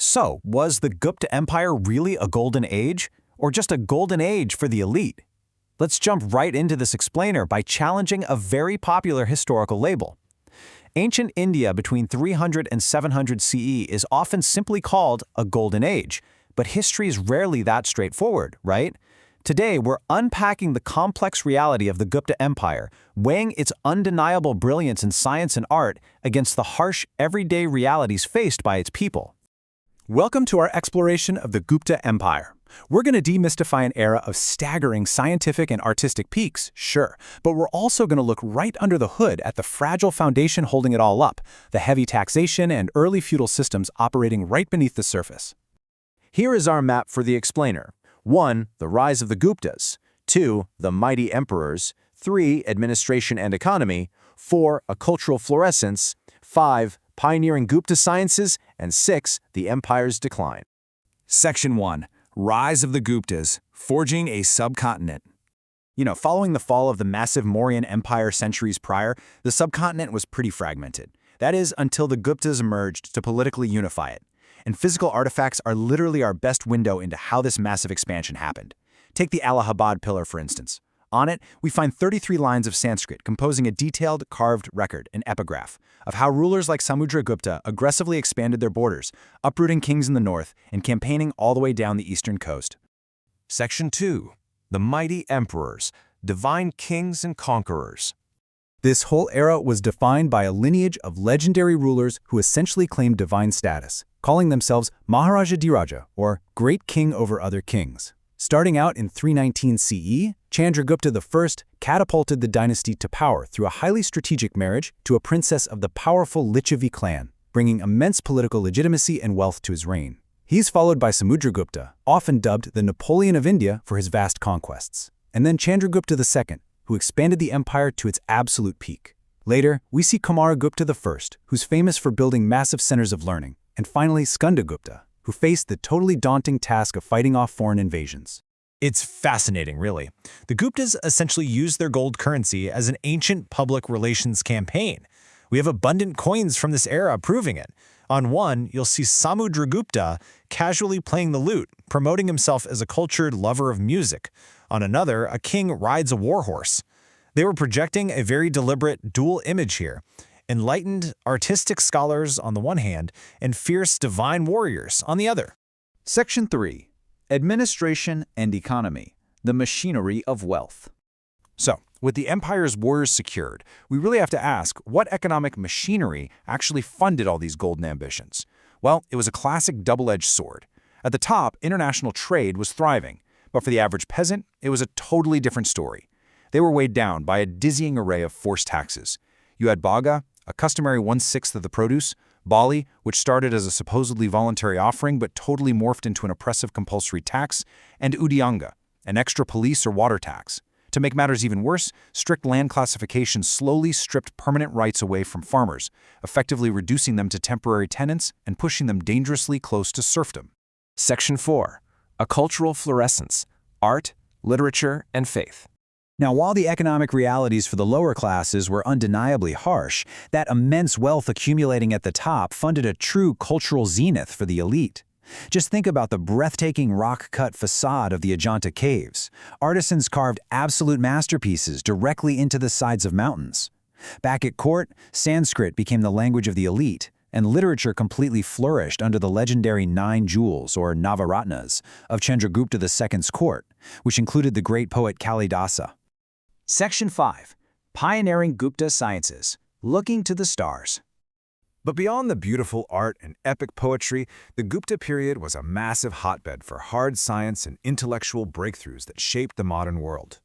So, was the Gupta Empire really a golden age, or just a golden age for the elite? Let's jump right into this explainer by challenging a very popular historical label. Ancient India between 300 and 700 CE is often simply called a golden age, but history is rarely that straightforward, right? Today, we're unpacking the complex reality of the Gupta Empire, weighing its undeniable brilliance in science and art against the harsh, everyday realities faced by its people. Welcome to our exploration of the Gupta Empire. We're going to demystify an era of staggering scientific and artistic peaks, sure, but we're also going to look right under the hood at the fragile foundation holding it all up, the heavy taxation and early feudal systems operating right beneath the surface. Here is our map for the explainer. 1. The rise of the Guptas. 2. The mighty emperors. 3. Administration and economy. 4. A cultural florescence. 5. Pioneering Gupta sciences. And 6. The empire's decline. Section 1. Rise of the Guptas, forging a subcontinent. Following the fall of the massive Mauryan Empire centuries prior, the subcontinent was pretty fragmented. That is, until the Guptas emerged to politically unify it. And physical artifacts are literally our best window into how this massive expansion happened. Take the Allahabad pillar, for instance. On it, we find 33 lines of Sanskrit composing a detailed, carved record, an epigraph, of how rulers like Samudragupta aggressively expanded their borders, uprooting kings in the north and campaigning all the way down the eastern coast. Section 2. The mighty emperors, divine kings and conquerors. This whole era was defined by a lineage of legendary rulers who essentially claimed divine status, calling themselves Maharaja Dhiraja, or Great King over other kings. Starting out in 319 CE, Chandragupta I catapulted the dynasty to power through a highly strategic marriage to a princess of the powerful Licchavi clan, bringing immense political legitimacy and wealth to his reign. He's followed by Samudragupta, often dubbed the Napoleon of India for his vast conquests, and then Chandragupta II, who expanded the empire to its absolute peak. Later, we see Kumaragupta I, who's famous for building massive centers of learning, and finally Skandagupta, who faced the totally daunting task of fighting off foreign invasions. It's fascinating, really. The Guptas essentially used their gold currency as an ancient public relations campaign. We have abundant coins from this era proving it. On one, you'll see Samudragupta casually playing the lute, promoting himself as a cultured lover of music. On another, a king rides a warhorse. They were projecting a very deliberate dual image here. Enlightened, artistic scholars on the one hand, and fierce divine warriors on the other. Section 3. Administration and economy, the machinery of wealth. So, with the empire's warriors secured, we really have to ask what economic machinery actually funded all these golden ambitions. Well, it was a classic double-edged sword. At the top, international trade was thriving, but for the average peasant, it was a totally different story. They were weighed down by a dizzying array of forced taxes. You had Bhaga, a customary 1/6 of the produce, Bali, which started as a supposedly voluntary offering but totally morphed into an oppressive compulsory tax, and Udyanga, an extra police or water tax. To make matters even worse, strict land classification slowly stripped permanent rights away from farmers, effectively reducing them to temporary tenants and pushing them dangerously close to serfdom. Section 4. A cultural florescence, art, literature, and faith. Now, while the economic realities for the lower classes were undeniably harsh, that immense wealth accumulating at the top funded a true cultural zenith for the elite. Just think about the breathtaking rock-cut facade of the Ajanta caves. Artisans carved absolute masterpieces directly into the sides of mountains. Back at court, Sanskrit became the language of the elite, and literature completely flourished under the legendary 9 jewels, or Navaratnas, of Chandragupta II's court, which included the great poet Kalidasa. Section 5. Pioneering Gupta Sciences, looking to the stars. But beyond the beautiful art and epic poetry, the Gupta period was a massive hotbed for hard science and intellectual breakthroughs that shaped the modern world.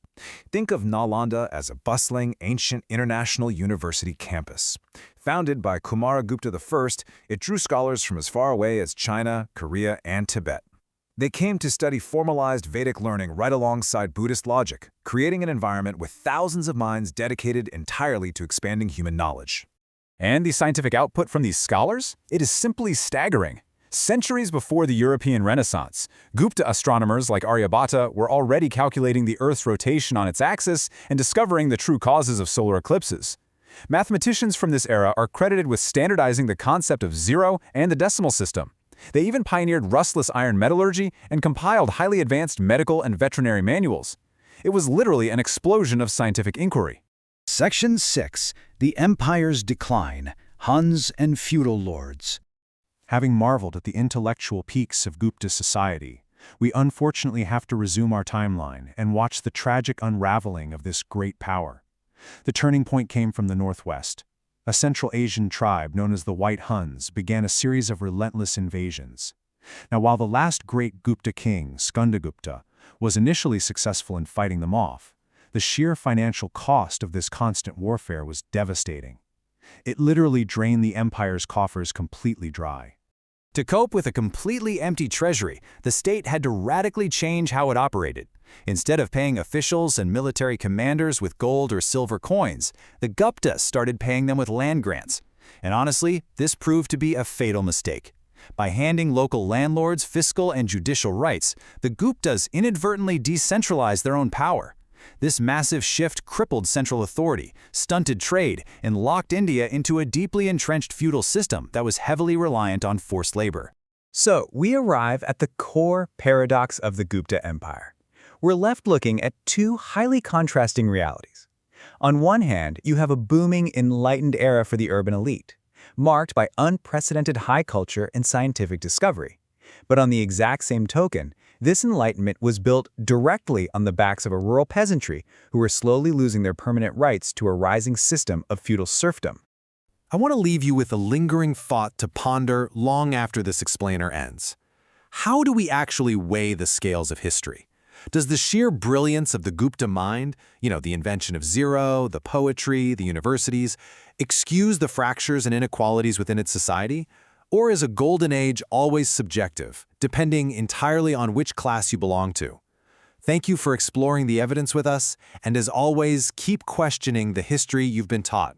Think of Nalanda as a bustling, ancient international university campus. Founded by Kumaragupta I, it drew scholars from as far away as China, Korea, and Tibet. They came to study formalized Vedic learning right alongside Buddhist logic, creating an environment with thousands of minds dedicated entirely to expanding human knowledge. And the scientific output from these scholars? It is simply staggering. Centuries before the European Renaissance, Gupta astronomers like Aryabhata were already calculating the Earth's rotation on its axis and discovering the true causes of solar eclipses. Mathematicians from this era are credited with standardizing the concept of zero and the decimal system. They even pioneered rustless iron metallurgy and compiled highly advanced medical and veterinary manuals. It was literally an explosion of scientific inquiry. Section 6. The Empire's Decline, Huns and Feudal Lords. Having marveled at the intellectual peaks of Gupta society, we unfortunately have to resume our timeline and watch the tragic unraveling of this great power. The turning point came from the northwest. A Central Asian tribe known as the White Huns began a series of relentless invasions. Now, while the last great Gupta king, Skandagupta, was initially successful in fighting them off, the sheer financial cost of this constant warfare was devastating. It literally drained the empire's coffers completely dry. To cope with a completely empty treasury, the state had to radically change how it operated. Instead of paying officials and military commanders with gold or silver coins, the Guptas started paying them with land grants. And honestly, this proved to be a fatal mistake. By handing local landlords fiscal and judicial rights, the Guptas inadvertently decentralized their own power. This massive shift crippled central authority, stunted trade, and locked India into a deeply entrenched feudal system that was heavily reliant on forced labor. So, we arrive at the core paradox of the Gupta Empire. We're left looking at two highly contrasting realities. On one hand, you have a booming, enlightened era for the urban elite, marked by unprecedented high culture and scientific discovery. But on the exact same token, this enlightenment was built directly on the backs of a rural peasantry who were slowly losing their permanent rights to a rising system of feudal serfdom. I want to leave you with a lingering thought to ponder long after this explainer ends. How do we actually weigh the scales of history? Does the sheer brilliance of the Gupta mind, the invention of zero, the poetry, the universities, excuse the fractures and inequalities within its society? Or is a golden age always subjective, depending entirely on which class you belong to? Thank you for exploring the evidence with us, and as always, keep questioning the history you've been taught.